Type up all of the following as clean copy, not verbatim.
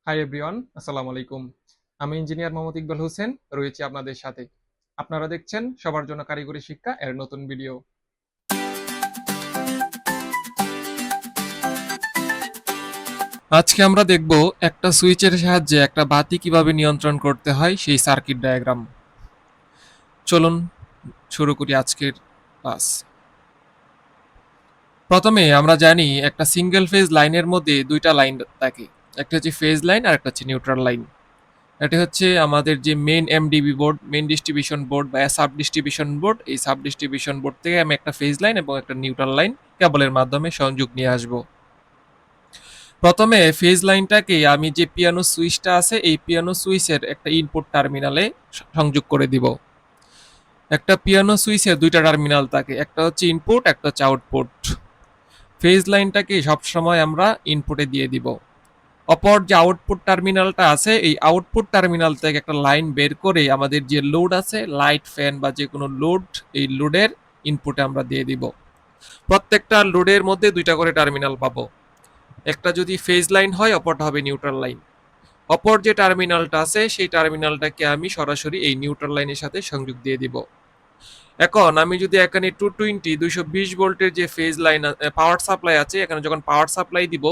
Hi everyone, আসসালামু আলাইকুম। আমি ইঞ্জিনিয়ার মোহাম্মদ ইকবাল হোসেন রয়েছি আপনাদের সাথে। আপনারা দেখছেন সবার জন্য কারিগরি শিক্ষা এর নতুন ভিডিও। আজকে আমরা দেখব একটা সুইচের সাহায্যে একটা বাতি কিভাবে নিয়ন্ত্রণ করতে হয় সেই সার্কিট ডায়াগ্রাম। চলুন শুরু করি আজকের ক্লাস। প্রথমে আমরা জানি একটা সিঙ্গেল ফেজ লাইনের মধ্যে দুইটা লাইন থাকে, একটা হচ্ছে ফেজ লাইন আর একটা হচ্ছে নিউট্রাল লাইন। এটা হচ্ছে আমাদের যে main MDB board, main distribution board বা সাব ডিস্ট্রিবিউশন বোর্ড, এই সাব ডিস্ট্রিবিউশন বোর্ড থেকে আমি একটা ফেজ লাইন এবং একটা নিউট্রাল লাইন কেবলের মাধ্যমে সংযোগ নিয়ে আসব। প্রথমে ফেজ লাইনটাকে আমি যে পিয়ানো সুইচটা আছে এই পিয়ানো সুইচের একটা ইনপুট টার্মিনালে সংযোগ করে দিব। একটা পিয়ানো সুইচের দুইটা টার্মিনাল থাকে, একটা হচ্ছে ইনপুট, একটা হচ্ছে আউটপুট। ফেজ লাইনটাকে সবসময় আমরা ইনপুটে দিয়ে দিব। অপর যে আউটপুট টার্মিনালটা আছে এই আউটপুট টার্মিনাল থেকে একটা লাইন বের করে আমাদের যে লোড আছে, লাইট, ফ্যান বা যে কোনো লোড, এই লোডের ইনপুটে আমরা দিয়ে দিব। প্রত্যেকটা লোডের মধ্যে দুইটা করে টার্মিনাল পাবো। একটা যদি ফেজ লাইন হয়, অপরটা হবে নিউট্রাল লাইন। অপর যে টার্মিনালটা আছে সেই টার্মিনালটাকে আমি সরাসরি এই নিউট্রাল লাইনের সাথে সংযোগ দিয়ে দিব। এখন আমি যদি এখানে 220 ভোল্টের যে ফেজ লাইন পাওয়ার সাপ্লাই আছে, এখানে যখন পাওয়ার সাপ্লাই দিব,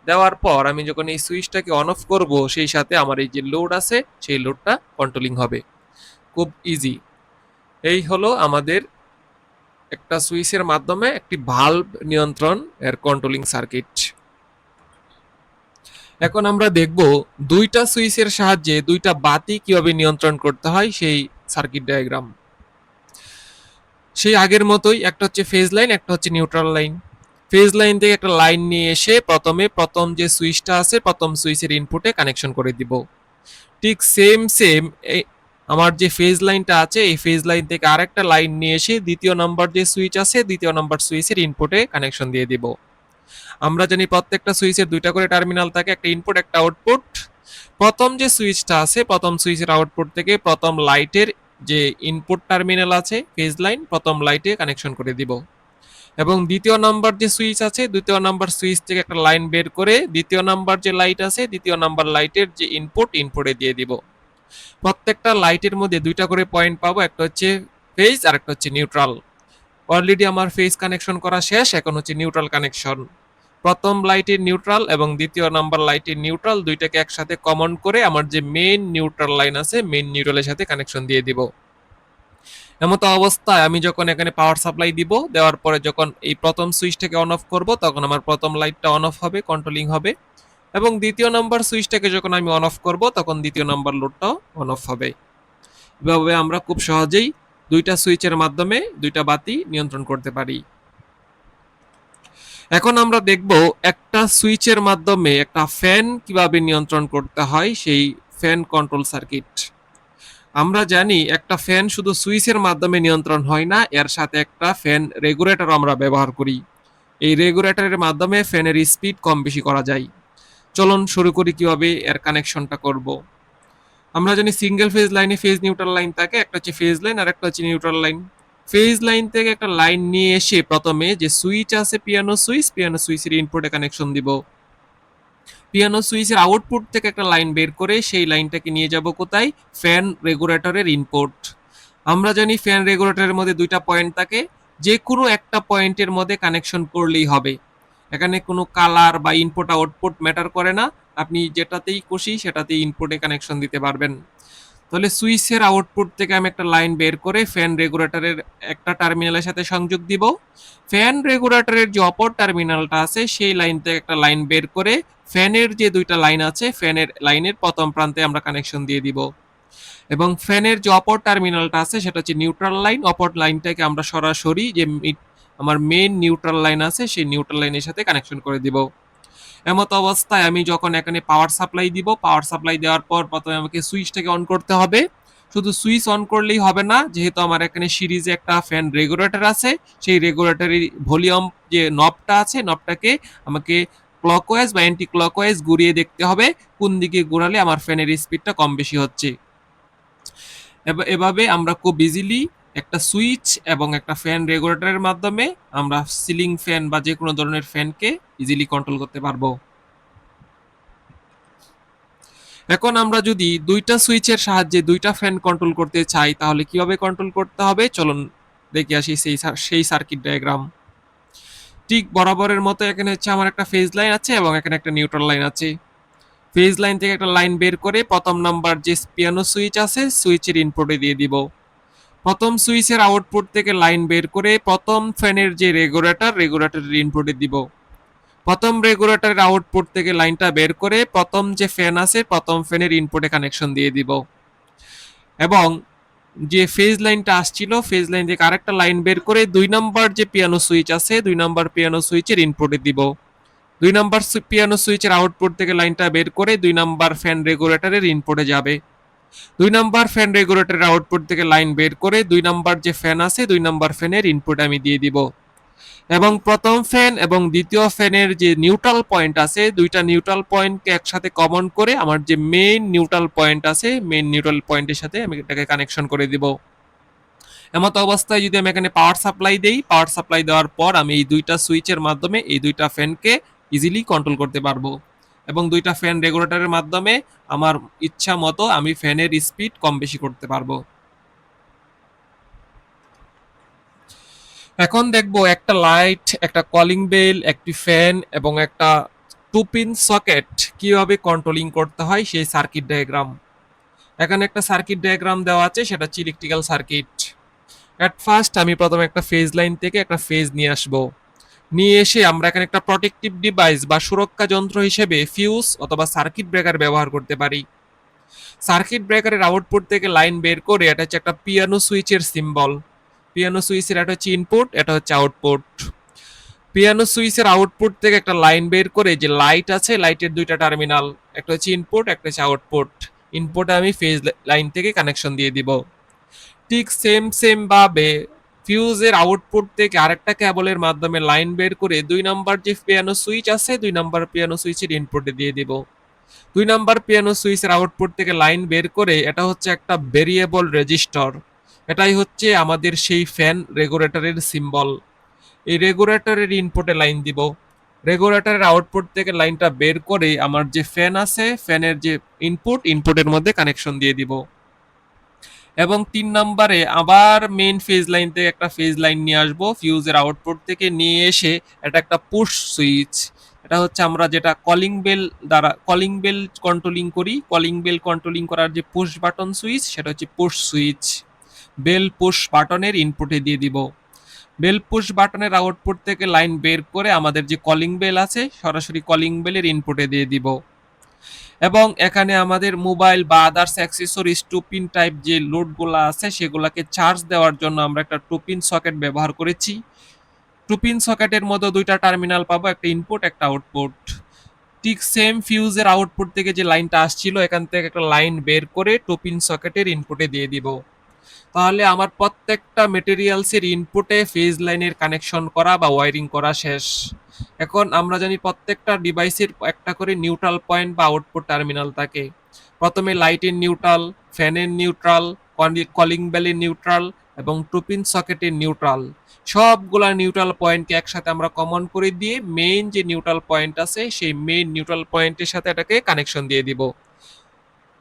দেওয়ার পর আমি যখন এই সুইচটাকে অন অফ করব, সেই সাথে আমার এই যে লোড আছে সেই লোডটা কন্ট্রোলিং হবে। খুব ইজি। এই হলো আমাদের একটা সুইচের মাধ্যমে একটি ভালভ নিয়ন্ত্রণ এর কন্ট্রোলিং সার্কিট। এখন আমরা দেখব দুইটা সুইচের সাহায্যে দুইটা বাতি কিভাবে নিয়ন্ত্রণ করতে হয় সেই সার্কিট ডায়াগ্রাম। সেই আগের মতোই, একটা হচ্ছে ফেজ লাইন, একটা হচ্ছে নিউট্রাল লাইন। ফেজ লাইন থেকে একটা লাইন নিয়ে এসে প্রথম যে সুইচটা আছে প্রথম সুইচের ইনপুটে কানেকশন করে দিব। ঠিক সেম আমার যে ফেজ লাইনটা আছে এই ফেজ লাইন থেকে আরেকটা লাইন নিয়ে এসে দ্বিতীয় নাম্বার যে সুইচ আছে দ্বিতীয় নাম্বার সুইচের ইনপুটে কানেকশন দিয়ে দিব। আমরা জানি প্রত্যেকটা সুইচের দুইটা করে টার্মিনাল থাকে, একটা ইনপুট একটা আউটপুট। প্রথম যে সুইচটা আছে প্রথম সুইচের আউটপুট থেকে প্রথম লাইটের যে ইনপুট টার্মিনাল আছে ফেজ লাইন, প্রথম লাইটে কানেকশন করে দিব। এবং দ্বিতীয় নাম্বার যে সুইচ আছে দ্বিতীয় নাম্বার সুইচ থেকে একটা লাইন বের করে দ্বিতীয় নাম্বার যে লাইট আছে দ্বিতীয় নাম্বার লাইটের যে ইনপুটে দিয়ে দিব। প্রত্যেকটা লাইটের মধ্যে দুইটা করে পয়েন্ট পাবো, একটা হচ্ছে ফেজ আর একটা হচ্ছে নিউট্রাল। অলরেডি আমার ফেজ কানেকশন করা শেষ, এখন হচ্ছে নিউট্রাল কানেকশন। প্রথম লাইটের নিউট্রাল এবং দ্বিতীয় নাম্বার লাইটের নিউট্রাল দুইটাকে একসাথে কমন করে আমার যে মেইন নিউট্রাল লাইন আছে মেইন নিউট্রালের সাথে কানেকশন দিয়ে দিব। এমতো অবস্থায় আমি যখন এখানে পাওয়ার সাপ্লাই দিব, দেওয়ার পরে যখন এই প্রথম সুইচটাকে অন অফ করব তখন আমার প্রথম লাইটটা অন অফ হবে, কন্ট্রোলিং হবে। এবং দ্বিতীয় নাম্বার সুইচটাকে যখন আমি অন অফ করব তখন দ্বিতীয় নাম্বার লোডটাও অন অফ হবে। এভাবে আমরা খুব সহজেই দুইটা সুইচের মাধ্যমে দুইটা বাতি নিয়ন্ত্রণ করতে পারি। এখন আমরা দেখব একটা সুইচের মাধ্যমে একটা ফ্যান কিভাবে নিয়ন্ত্রণ করতে হয় সেই ফ্যান কন্ট্রোল সার্কিট। আমরা জানি একটা ফ্যান শুধু সুইচের মাধ্যমে নিয়ন্ত্রণ হয় না, এর সাথে একটা ফ্যান রেগুলেটর আমরা ব্যবহার করি। এই রেগুলেটরের মাধ্যমে ফ্যানের স্পিড কম বেশি করা যায়। চলুন শুরু করি কিভাবে এর কানেকশনটা করব। আমরা জানি সিঙ্গেল ফেজ লাইনে ফেজ নিউট্রাল লাইন থাকে, একটা হচ্ছে ফেজ লাইন আর একটা হচ্ছে নিউট্রাল লাইন। ফেজ লাইন থেকে একটা লাইন নিয়ে এসে প্রথমে যে সুইচ আছে পিয়ানো সুইচের ইনপুটে কানেকশন দিব। পিয়ানো সুইচের আউটপুট থেকে একটা লাইন বের করে সেই লাইনটাকে নিয়ে যাব কোথায়, ফ্যান রেগুলেটরের ইনপুট। আমরা জানি ফ্যান রেগুলেটরের মধ্যে দুইটা পয়েন্ট থাকে, যে কোনো একটা পয়েন্টের মধ্যে কানেকশন করলেই হবে। এখানে কোনো কালার বা ইনপুট আউটপুট ম্যাটার করে না, আপনি যেটাতেই খুশি সেটাতেই ইনপুটে কানেকশন দিতে পারবেন। তাহলে সুইচের আউটপুট থেকে আমি একটা লাইন বের করে ফ্যান রেগুলেটরের একটা টার্মিনালের সাথে সংযোগ দিব। ফ্যান রেগুলেটরের যে অপর টার্মিনালটা আছে সেই লাইন থেকে একটা লাইন বের করে ফ্যানের যে দুইটা লাইন আছে ফ্যানের লাইনের প্রথম প্রান্তে আমরা কানেকশন দিয়ে দিব। এবং ফ্যানের যে অপর টার্মিনালটা আছে সেটা হচ্ছে নিউট্রাল লাইন, অপর লাইনটাকে আমরা সরাসরি যে আমার মেইন নিউট্রাল লাইন আছে সেই নিউট্রাল লাইনের সাথে কানেকশন করে দিব। এমত অবস্থায় আমি যখন এখানে পাওয়ার সাপ্লাই দিব, পাওয়ার সাপ্লাই দেওয়ার পর প্রথমে আমাকে সুইচটাকে অন করতে হবে। শুধু সুইচ অন করলেই হবে না, যেহেতু আমার এখানে সিরিজে একটা ফ্যান রেগুলেটর আছে, সেই রেগুলেটরের ভলিউম যে নবটা আছে নবটাকে আমাকে ক্লকওয়াইজ বা অ্যান্টি ক্লকওয়াইজ ঘুরিয়ে দেখতে হবে কোন দিকে ঘোরালে আমার ফ্যানের স্পিডটা কম বেশি হচ্ছে। এভাবে আমরা খুব ইজিলি একটা সুইচ এবং একটা ফ্যান রেগুলেটরের মাধ্যমে আমরা সিলিং ফ্যান বা যে কোনো ধরনের ফ্যানকে ইজিলি কন্ট্রোল করতে পারবো। এখন আমরা যদি দুইটা সুইচের সাহায্যে দুইটা ফ্যান কন্ট্রোল করতে চাই তাহলে কিভাবে কন্ট্রোল করতে হবে চলুন দেখে আসি সেই সার্কিট ডায়াগ্রাম। ঠিক বরাবরের মতো এখানে হচ্ছে আমার একটা ফেজ লাইন আছে এবং এখানে একটা নিউট্রাল লাইন আছে। ফেজ লাইন থেকে একটা লাইন বের করে প্রথম নাম্বার যে পিয়ানো সুইচ আছে সুইচের ইনপুটে দিয়ে দিব। প্রথম সুইচের আউটপুট থেকে লাইন বের করে প্রথম ফ্যানের যে রেগুলেটরের ইনপুটে দিব। প্রথম রেগুলেটরের আউটপুট থেকে লাইনটা বের করে প্রথম যে ফ্যান আছে প্রথম ফ্যানের ইনপুটে কানেকশন দিয়ে দিব এবং যে ফেজ লাইনটা আসছিল ফেজ লাইন থেকে আরেকটা লাইন বের করে ২ নাম্বার যে পিয়ানো সুইচ আছে ২ নাম্বার পিয়ানো সুইচের ইনপুটে দিব। ২ নাম্বার পিয়ানো সুইচের আউটপুট থেকে লাইনটা বের করে ২ নাম্বার ফ্যান রেগুলেটরের ইনপুটে যাবে। ২ নাম্বার ফ্যান রেগুলেটরের আউটপুট থেকে লাইন বের করে ২ নাম্বার যে ফ্যান আছে ২ নাম্বার ফ্যানের ইনপুট আমি দিয়ে দিব এবং প্রথম ফ্যান এবং দ্বিতীয় ফ্যানের যে নিউট্রাল পয়েন্ট আছে দুইটা নিউট্রাল পয়েন্টকে একসাথে কমন করে আমার যে মেইন নিউট্রাল পয়েন্ট আছে মেইন নিউট্রাল পয়েন্টের সাথে আমি এটাকে কানেকশন করে দিব। এমত অবস্থায় যদি আমি এখানে পাওয়ার সাপ্লাই দেই পাওয়ার সাপ্লাই দেওয়ার পর আমি এই দুইটা সুইচের মাধ্যমে এই দুইটা ফ্যানকে ইজিলি কন্ট্রোল করতে পারবো এবং দুইটা ফ্যান রেগুলেটরের মাধ্যমে আমার ইচ্ছা মতো আমি ফ্যানের স্পিড কম বেশি করতে পারবো। এখন দেখবো একটা লাইট একটা কলিং বেল একটি ফ্যান এবং একটা টু পিন সকেট কিভাবে কন্ট্রোলিং করতে হয় সেই সার্কিট ডায়াগ্রাম। এখানে একটা সার্কিট ডায়াগ্রাম দেওয়া আছে সেটা হচ্ছে ইলেকট্রিক্যাল সার্কিট। এট ফার্স্ট আমি প্রথমে একটা ফেজ লাইন থেকে একটা ফেজ নিয়ে আসবো, নিয়ে এসে আমরা এখানে একটা প্রোটেক্টিভ ডিভাইস বা সুরক্ষা যন্ত্র হিসেবে ফিউজ অথবা সার্কিট ব্রেকার ব্যবহার করতে পারি। সার্কিট ব্রেকারের আউটপুট থেকে লাইন বের করে এটা হচ্ছে একটা পিয়ানো সুইচের সিম্বল। পিয়ানো সুইচের এটা হচ্ছে ইনপুট, এটা হচ্ছে আউটপুট। পিয়ানো সুইচের আউটপুট থেকে একটা লাইন বের করে যে লাইট আছে লাইটের দুইটা টার্মিনাল, একটা হচ্ছে ইনপুট একটা হচ্ছে আউটপুট। ইনপুটে আমি ফেজ লাইন থেকে কানেকশন দিয়ে দিব। ঠিক সেম ভাবে ফিউজের আউটপুট থেকে আরেকটা কেবলের মাধ্যমে লাইন বের করে ২ নাম্বার যে পিয়ানো সুইচ আছে ২ নাম্বার পিয়ানো সুইচের ইনপুটে দিয়ে দিব। ২ নাম্বার পিয়ানো সুইচের আউটপুট থেকে লাইন বের করে এটা হচ্ছে একটা ভেরিয়েবল রেজিস্টর। এটাই হচ্ছে আমাদের সেই ফ্যান রেগুলেটরের সিম্বল। এই রেগুলেটরের ইনপুটে লাইন দিব। রেগুলেটরের আউটপুট থেকে লাইনটা বের করে আমার যে ফ্যান আছে ফ্যানের যে ইনপুটের মধ্যে কানেকশন দিয়ে দিব এবং ৩ নাম্বারে আবার মেইন ফেজ লাইন থেকে একটা ফেজ লাইন নিয়ে আসবো ফিউজের আউটপুট থেকে নিয়ে এসে এটা একটা পুশ সুইচ। এটা হচ্ছে আমরা যেটা কলিং বেল কন্ট্রোলিং করি, কলিং বেল কন্ট্রোলিং করার যে পুশ বাটন সুইচ সেটা হচ্ছে পুশ সুইচ। বেল পুশ বাটনের ইনপুটে দিয়ে দিব। বেল পুশ বাটনের আউটপুট থেকে লাইন বের করে আমাদের যে কলিং বেল আছে সরাসরি কলিং বেলের ইনপুটে দিয়ে দিব এবং এখানে আমাদের মোবাইল বা others accessories two pin type যে লোডগুলো আছে সেগুলোকে চার্জ দেওয়ার জন্য আমরা একটা টু পিন সকেট ব্যবহার করেছি। টু পিন সকেটের মধ্যে দুইটা টার্মিনাল পাবো, একটা ইনপুট একটা আউটপুট। ঠিক সেম ফিউজের আউটপুট থেকে যে লাইনটা আসছিল এখান থেকে একটা লাইন বের করে টু পিন সকেটের ইনপুটে দিয়ে দিব। তাহলে আমার প্রত্যেকটা মেটেরিয়ালসের ইনপুটে ফেজ লাইনের কানেকশন করা বা ওয়ারিং করা শেষ। এখন আমরা জানি প্রত্যেকটা ডিভাইসের একটা করে নিউট্রাল পয়েন্ট বা আউটপুট টার্মিনাল থাকে। প্রথমে লাইটের নিউট্রাল, ফ্যানের নিউট্রাল, কলিং বেলের নিউট্রাল এবং টুপিন সকেটের নিউট্রাল। সবগুলা নিউট্রাল পয়েন্টকে একসাথে আমরা কমন করে দিয়ে মেইন যে নিউট্রাল পয়েন্ট আছে সেই মেইন নিউট্রাল পয়েন্টের সাথে এটাকে কানেকশন দিয়ে দিব।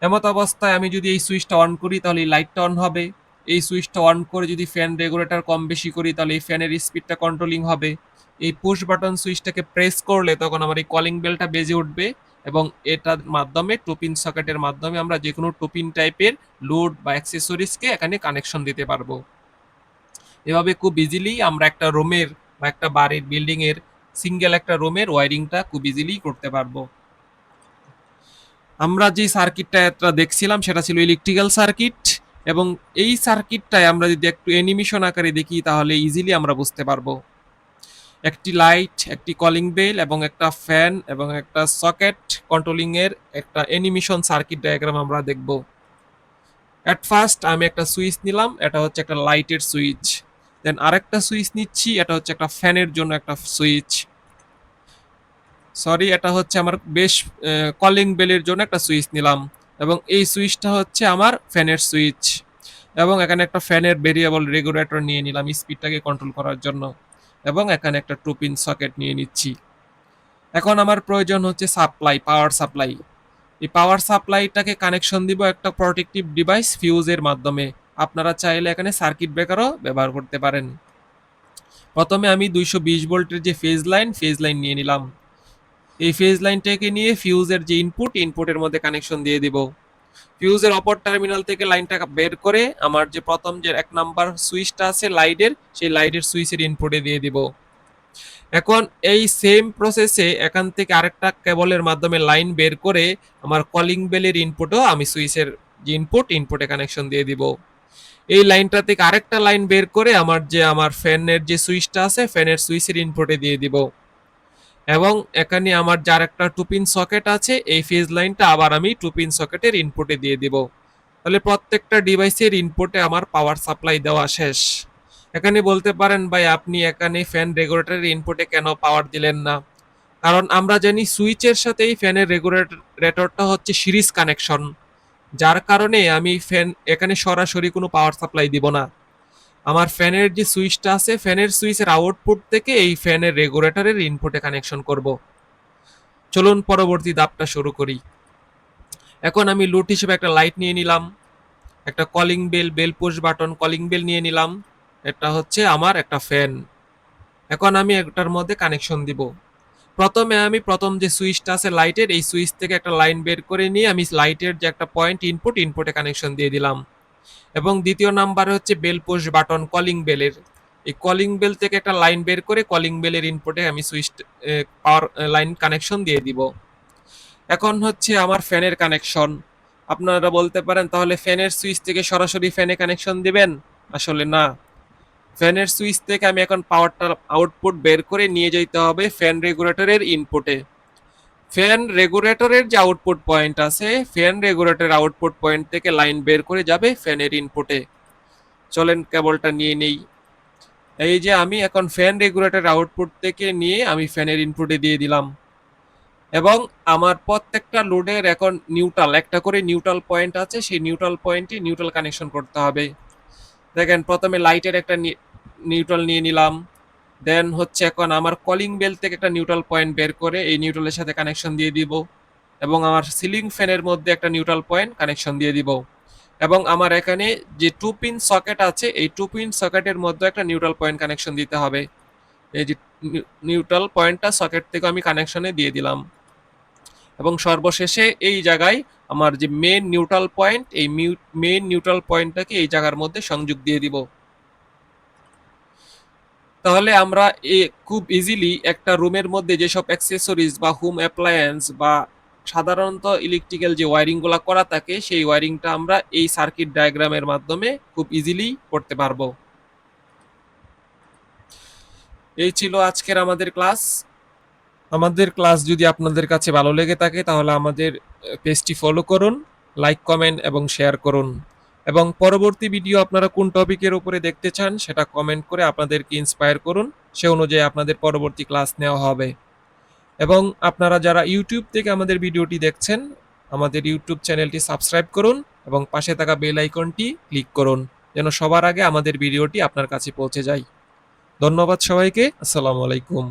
এমত অবস্থায় আমি যদি এই সুইচটা অন করি তাহলে এই লাইটটা অন হবে। এই সুইচটা অন করে যদি ফ্যান রেগুলেটর কম বেশি করি তাহলে এই ফ্যানের স্পিডটা কন্ট্রোলিং হবে। এই পুশ বাটন সুইচটাকে প্রেস করলে তখন আমার এই কলিং বেলটা বেজে উঠবে এবং এটার মাধ্যমে টুপিন সকেটের মাধ্যমে আমরা যে কোনো টুপিন টাইপের লোড বা অ্যাক্সেসরিজকে এখানে কানেকশন দিতে পারবো। এভাবে খুব ইজিলি আমরা একটা রুমের বা একটা বাড়ির বিল্ডিং এর সিঙ্গেল একটা রুমের ওয়ারিংটা খুব ইজিলি করতে পারবো। আমরা যে সার্কিটটা দেখছিলাম সেটা ছিল ইলেকট্রিক্যাল সার্কিট এবং এই সার্কিটটায় আমরা যদি একটু অ্যানিমেশন আকারে দেখি তাহলে ইজিলি আমরা বুঝতে পারবো। একটি লাইট, একটি কলিং বেল এবং একটা ফ্যান এবং একটা সকেট কন্ট্রোলিং এর একটা অ্যানিমেশন সার্কিট ডায়াগ্রাম আমরা দেখব। এট ফার্স্ট আমি একটা সুইচ নিলাম, এটা হচ্ছে একটা লাইটের সুইচ। দেন আরেকটা সুইচ নিচ্ছি, এটা হচ্ছে একটা ফ্যানের জন্য একটা সুইচ। সরি, এটা হচ্ছে আমার বেশ কলিং বেলের জন্য একটা সুইচ নিলাম এবং এই সুইচটা হচ্ছে আমার ফ্যানের সুইচ এবং এখানে একটা ফ্যানের ভেরিয়েবল রেগুলেটর নিয়ে নিলাম স্পিডটাকে কন্ট্রোল করার জন্য এবং এখানে একটা টু পিন সকেট নিয়ে নিচ্ছি। এখন আমার প্রয়োজন হচ্ছে সাপ্লাই, পাওয়ার সাপ্লাই। এই পাওয়ার সাপ্লাইটাকে কানেকশন দিব একটা প্রোটেক্টিভ ডিভাইস ফিউজের মাধ্যমে। আপনারা চাইলে এখানে সার্কিট ব্রেকারও ব্যবহার করতে পারেন। প্রথমে আমি 220 ভোল্টের যে ফেজ লাইন নিয়ে নিলাম। এই ফেজ লাইনটাকে নিয়ে ফিউজের যে ইনপুটের মধ্যে কানেকশন দিয়ে দিব। ফিউজের অপর টার্মিনাল থেকে লাইনটা বের করে আমার যে প্রথম যে 1 নাম্বার সুইচটা আছে লাইটের, সেই লাইটের সুইচের ইনপুটে দিয়ে দিব। এখন এই সেম প্রসেসে এখান থেকে আরেকটা কেবলের মাধ্যমে লাইন বের করে আমার কলিং বেলের ইনপুটও আমি সুইচের যে ইনপুটে কানেকশন দিয়ে দিব। এই লাইনটা থেকে আরেকটা লাইন বের করে আমার ফ্যানের যে সুইচটা আছে ফ্যানের সুইচের ইনপুটে দিয়ে দিব। এবং এখানে আমার যার একটা 2 পিন সকেট আছে, এই ফেজ লাইনটা আবার আমি 2 পিন সকেটের ইনপুটে দিয়ে দিব। তাহলে প্রত্যেকটা ডিভাইসের ইনপুটে আমার পাওয়ার সাপ্লাই দেওয়া শেষ। এখানে বলতে পারেন ভাই আপনি এখানে ফ্যান রেগুলেটরের ইনপুটে কেন পাওয়ার দিলেন না? কারণ আমরা জানি সুইচের সাথে এই ফ্যানের রেগুলেটরটা হচ্ছে সিরিজ কানেকশন, যার কারণে আমি ফ্যান এখানে সরাসরি কোনো পাওয়ার সাপ্লাই দিব না। আমার ফ্যানের যে সুইচটা আছে ফ্যানের সুইচের আউটপুট থেকে এই ফ্যানের রেগুলেটরের ইনপুটে কানেকশন করব। চলুন পরবর্তী ধাপটা শুরু করি। এখন আমি লোড হিসেবে একটা লাইট নিয়ে নিলাম, একটা calling bell push button calling bell নিয়ে নিলাম। এটা হচ্ছে আমার একটা ফ্যান। এখন আমি এটার মধ্যে কানেকশন দিব। প্রথমে আমি প্রথম যে সুইচটা আছে লাইটের, এই সুইচ থেকে একটা লাইন বের করে নিয়ে আমি লাইটের যে একটা পয়েন্ট ইনপুটে কানেকশন দিয়ে দিলাম। এবং দ্বিতীয় নাম্বারে হচ্ছে বেল পুশ বাটন কলিং বেলের, এই কলিং বেল থেকে একটা লাইন বের করে কলিং বেলের ইনপুটে আমি সুইচ পাওয়ার লাইন কানেকশন দিয়ে দিব। এখন হচ্ছে আমার ফ্যানের কানেকশন। আপনারা বলতে পারেন তাহলে ফ্যানের সুইচ থেকে সরাসরি ফ্যানে কানেকশন দিবেন? আসলে না, ফ্যানের সুইচ থেকে আমি এখন পাওয়ারটা আউটপুট বের করে নিয়ে যেতে হবে ফ্যান রেগুলেটরের ইনপুটে। ফ্যান রেগুলেটরের যে আউটপুট পয়েন্ট আছে, ফ্যান রেগুলেটরের আউটপুট পয়েন্ট থেকে লাইন বের করে যাবে ফ্যানের ইনপুটে। চলেন কেবলটা নিয়ে নেই। এই যে আমি এখন ফ্যান রেগুলেটরের আউটপুট থেকে নিয়ে আমি ফ্যানের ইনপুটে দিয়ে দিলাম। এবং আমার প্রত্যেকটা লোডের এখন একটা করে নিউট্রাল পয়েন্ট আছে, সেই নিউট্রাল পয়েন্টে নিউট্রাল কানেকশন করতে হবে। দেখেন প্রথমে লাইটের একটা নিউট্রাল নিয়ে নিলাম, দেন হচ্ছে এখন আমার কলিং বেল থেকে একটা নিউট্রাল পয়েন্ট বের করে এই নিউট্রালের সাথে কানেকশন দিয়ে দিব। এবং আমার সিলিং ফ্যানের মধ্যে একটা নিউট্রাল পয়েন্ট কানেকশন দিয়ে দিব। এবং আমার এখানে যে 2 পিন সকেট আছে, এই 2 পিন সকেটের মধ্যে একটা নিউট্রাল পয়েন্ট কানেকশন দিতে হবে। এই যে নিউট্রাল পয়েন্টটা সকেট থেকে আমি কানেকশনে দিয়ে দিলাম। এবং সর্বশেষে এই জায়গায় আমার যে মেইন নিউট্রাল পয়েন্ট, এই মেইন নিউট্রাল পয়েন্টটাকে এই জায়গার মধ্যে সংযোগ দিয়ে দিব। তাহলে আমরা খুব ইজিলি একটা রুমের মধ্যে যেসব অ্যাক্সেসরিজ বা হোম অ্যাপ্লায়েন্স বা সাধারণত ইলেকট্রিক্যাল যে ওয়ারিংগুলো করা থাকে, সেই ওয়ারিংটা আমরা এই সার্কিট ডায়াগ্রামের মাধ্যমে খুব ইজিলি করতে পারবো। এই ছিল আজকের আমাদের ক্লাস। আমাদের ক্লাস যদি আপনাদের কাছে ভালো লেগে থাকে তাহলে আমাদের পেজটি ফলো করুন, লাইক কমেন্ট এবং শেয়ার করুন। এবং পরবর্তী ভিডিও আপনারা কোন টপিকের উপরে দেখতে চান সেটা কমেন্ট করে আপনাদেরকে ইন্সপায়ার করুন, সে অনুযায়ী আপনাদের পরবর্তী ক্লাস নেওয়া হবে। এবং আপনারা যারা ইউটিউব থেকে আমাদের ভিডিওটি দেখছেন, আমাদের ইউটিউব চ্যানেলটি সাবস্ক্রাইব করুন এবং পাশে থাকা বেল আইকনটি ক্লিক করুন, যেন সবার আগে আমাদের ভিডিওটি আপনার কাছে পৌঁছে যায়। ধন্যবাদ সবাইকে। আসসালামু আলাইকুম।